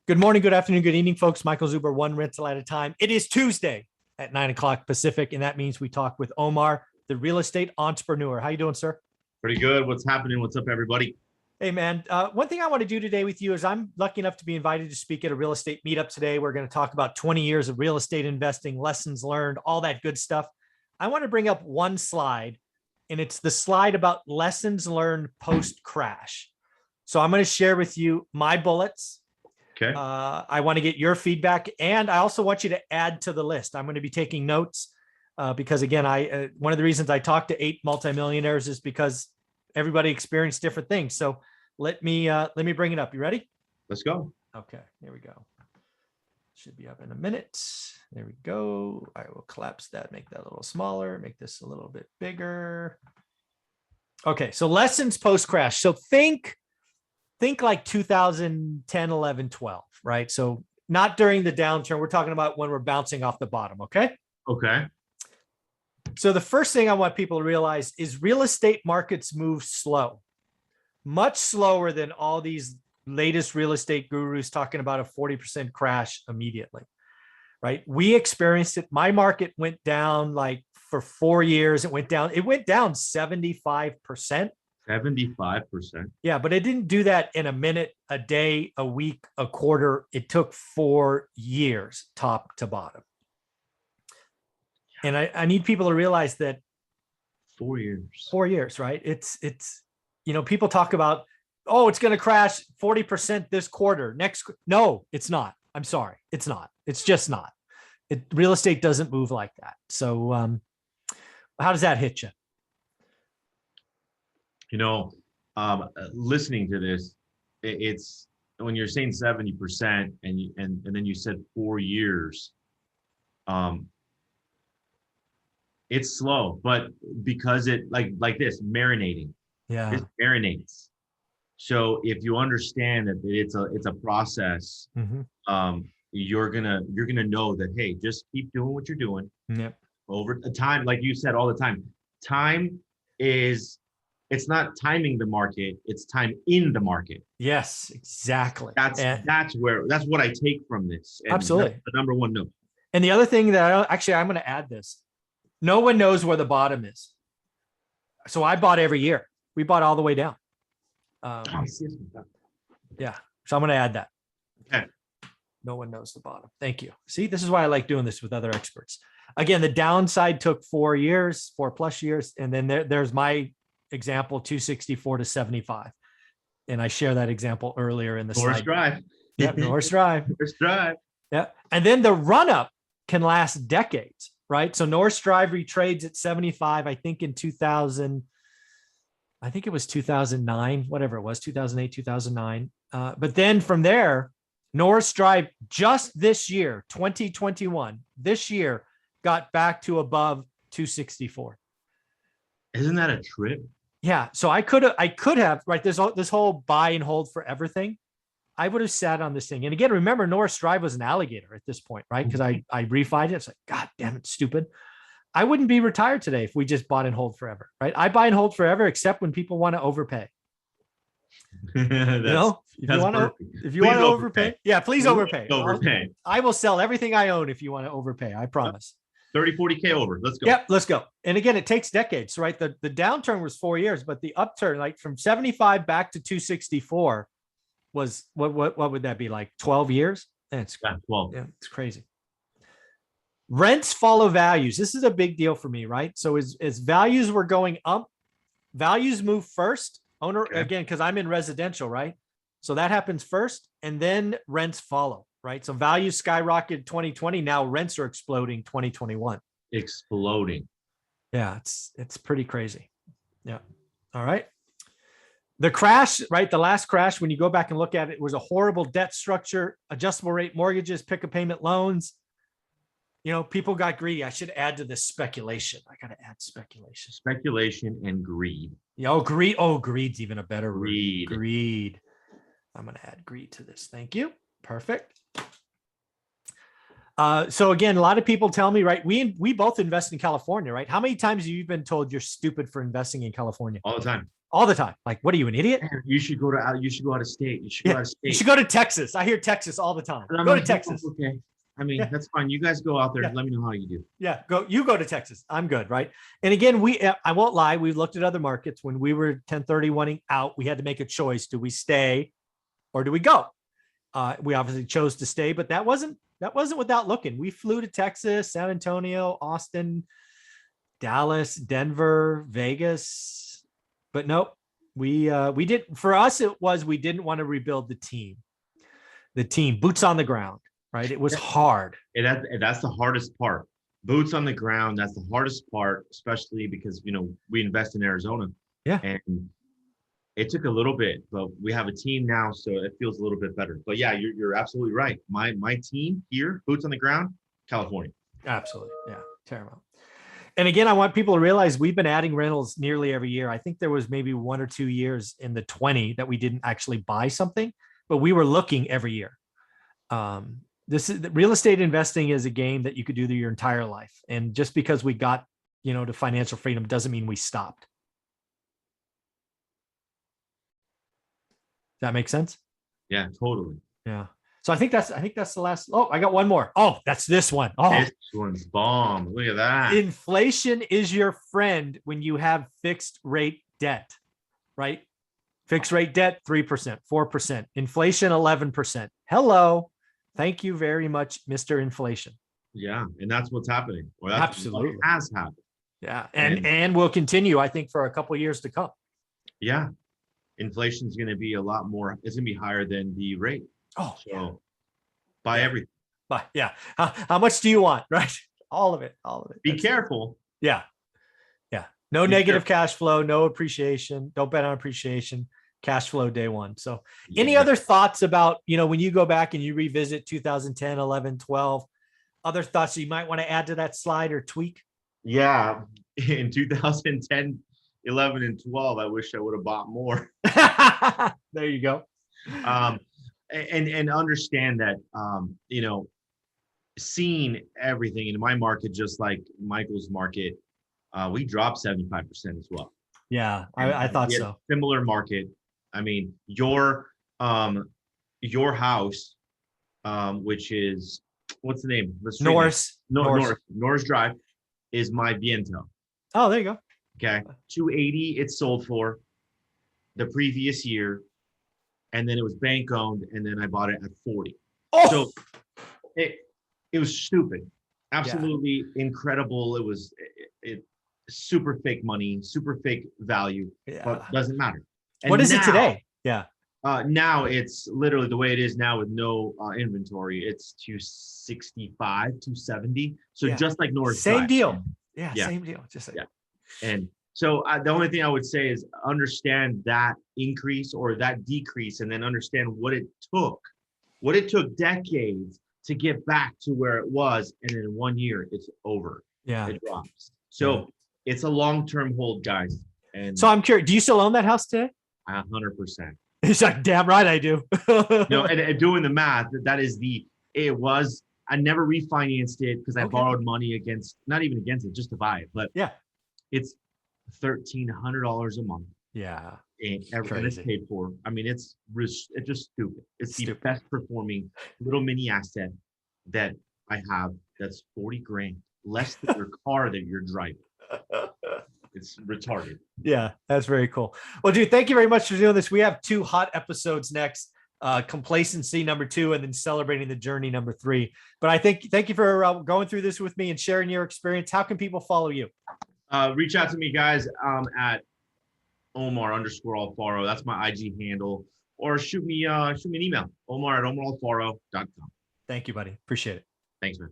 Good morning, good afternoon, good evening, folks. Michael Zuber, one rental at a time. It is Tuesday at 9 o'clock Pacific, and that means we talk with Omar, the real estate entrepreneur. How you doing, sir? Pretty good. What's happening? What's up, everybody? Hey, man. One thing I want to do today with you is I'm lucky enough to be invited to speak at a real estate meetup today. We're going to talk about 20 years of real estate investing, lessons learned, all that good stuff. I want to bring up one slide, and it's the slide about lessons learned post-crash. So I'm going to share with you my bullets. Okay. I want to get your feedback, and I also want you to add to the list. I'm going to be taking notes because, again, one of the reasons I talk to 8 multimillionaires is because everybody experienced different things. So let me bring it up. You ready? Let's go. Okay, here we go. Should be up in a minute. There we go. I will collapse that, make that a little smaller, make this a little bit bigger. Okay, so lessons post crash. So think like 2010, 11, 12, right? So not during the downturn. We're talking about when we're bouncing off the bottom. Okay. Okay. So the first thing I want people to realize is real estate markets move slow, much slower than all these latest real estate gurus talking about a 40% crash immediately, right? We experienced it. My market went down like for 4 years. It went down 75%. 75%. Yeah, but it didn't do that in a minute, a day, a week, a quarter. It took 4 years, top to bottom. And I need people to realize that 4 years. 4 years, right? It's people talk about, oh, it's going to crash 40% this quarter. No, it's not. I'm sorry. It's not. It's just not. Real estate doesn't move like that. So how does that hit you? Listening to this, it's when you're saying 70% and then you said 4 years, it's slow, but because it like this marinating, Yeah, it marinates. So if you understand that it's a process, you're gonna know that, hey, just keep doing what you're doing. Yep. Over the time, like you said all the time, it's not timing the market, it's time in the market. Yes, exactly. That's what I take from this. And absolutely. that's the number one note. And the other thing that I'm going to add this. No one knows where the bottom is. So I bought every year. We bought all the way down. Yeah. So I'm going to add that. Okay. No one knows the bottom. Thank you. See, this is why I like doing this with other experts. Again, the downside took 4 years, 4+ years. And then there's my example, 264 to 75. And I share that example earlier in the Norris slide. Drive. Yep, Norris Drive. Norris Drive. Yeah. And then the run up can last decades, right? So Norris Drive retrades at 75, I think in 2000, I think it was 2009, whatever it was, 2008, 2009. But then from there, Norris Drive just this year, 2021, this year got back to above 264. Isn't that a trip? Yeah. So I could have, right? This whole buy and hold forever thing. I would have sat on this thing. And again, remember, Norris Drive was an alligator at this point, right? Because I refied it. It's like, God damn it, stupid. I wouldn't be retired today if we just bought and hold forever, right? I buy and hold forever, except when people want to overpay. If you want to overpay, yeah, please overpay. I will sell everything I own if you want to overpay. I promise. 30, 40K over. Let's go. Yep, let's go. And again, it takes decades, right? The downturn was 4 years, but the upturn, like from 75 back to 264, was what would that be, like 12 years? And it's 12. Yeah, it's crazy. Rents follow values. This is a big deal for me, right? So as values were going up, values move first. Again, because I'm in residential, right? So that happens first, and then rents follow, right? So values skyrocketed 2020. Now rents are exploding 2021. Exploding. Yeah, it's pretty crazy. Yeah. All right. The crash, right? The last crash, when you go back and look at it, was a horrible debt structure, adjustable rate mortgages, pick a payment loans. People got greedy. I should add to this speculation. I got to add speculation. Speculation and greed. Yeah, greed. Oh, greed's even a better word. Greed. Greed. I'm going to add greed to this. Thank you. Perfect. So again, a lot of people tell me, right? We both invest in California, right? How many times have you been told you're stupid for investing in California? All the time. all the time. Like, what are you, an idiot? Man, you should go out of state. You should go out of You state. should go to Texas. I hear Texas all the time. And I'm Go to like, Texas. okay. I mean, that's fine. You guys go out there. Yeah. Let me know how you do. Yeah, you go to Texas. I'm good, right? And again, I won't lie, we looked at other markets when we were 1031ing out. We had to make a choice: do we stay or do we go? We obviously chose to stay, but that wasn't without looking. We flew to Texas, San Antonio, Austin, Dallas, Denver, Vegas, but nope. We did. For us, it was we didn't want to rebuild the team. Boots on the ground. Right. It was hard. And that's the hardest part. Boots on the ground. That's the hardest part, especially because, we invest in Arizona. Yeah. And it took a little bit, but we have a team now, so it feels a little bit better. But yeah, you're absolutely right. My team here, boots on the ground, California. Absolutely. Yeah. Paramount. And again, I want people to realize we've been adding rentals nearly every year. I think there was maybe 1 or 2 years in the 20 that we didn't actually buy something, but we were looking every year. Real estate investing is a game that you could do your entire life. And just because we got, to financial freedom doesn't mean we stopped. Does that make sense? Yeah, totally. Yeah. So I think that's the last. Oh, I got one more. Oh, that's this one. Oh, this one's bomb. Look at that. Inflation is your friend when you have fixed rate debt, right? Fixed rate debt, 3%, 4%, inflation, 11%. Hello. Thank you very much, Mr. Inflation. Yeah, and that's what's happening. Or that's Absolutely what has happened. Yeah, and will continue, I think, for a couple of years to come. Yeah, inflation is going to be a lot more. It's going to be higher than the rate. Oh, so yeah. Buy everything. But yeah, how much do you want? Right, all of it. Be careful. Yeah. No negative cash flow, no appreciation. Don't bet on appreciation. Cash flow day one. So any other thoughts about, when you go back and you revisit 2010, 11, 12, other thoughts you might want to add to that slide or tweak? Yeah. In 2010, 11 and 12, I wish I would have bought more. There you go. And understand that, seeing everything in my market, just like Michael's market, we dropped 75% as well. Yeah, I thought so. Similar market. I mean, your house, which is, what's the name? Norris Drive, is my Viento. Oh, there you go. Okay, 280 it sold for the previous year, and then it was bank owned, and then I bought it at 40. Oh, so it was stupid, absolutely incredible. It was super fake money, super fake value, but doesn't matter. And what is it today? Yeah. Now it's literally the way it is now with no inventory. It's 265, 270. So just like Norris Same Drive. deal. Yeah, same deal. Just like And so the only thing I would say is understand that increase or that decrease, and then understand what it took decades to get back to where it was. And in 1 year, it's over. Yeah. It drops. So it's a long-term hold, guys. And so I'm curious, do you still own that house today? 100%. He's like, damn right I do. And doing the math, I never refinanced it because I borrowed money not even against it, just to buy it. But it's $1,300 a month. Yeah. And everything is paid for. I mean, it's just stupid. It's the best performing little mini asset that I have. That's 40 grand, less than your car that you're driving. It's retarded. Yeah, that's very cool. Well, dude, thank you very much for doing this. We have 2 hot episodes next, complacency number 2, and then celebrating the journey number 3. But thank you for going through this with me and sharing your experience. How can people follow you? Reach out to me, guys, at Omar_Alfaro. That's my IG handle. Or shoot me an email, Omar@omaralfaro.com. Thank you, buddy. Appreciate it. Thanks, man.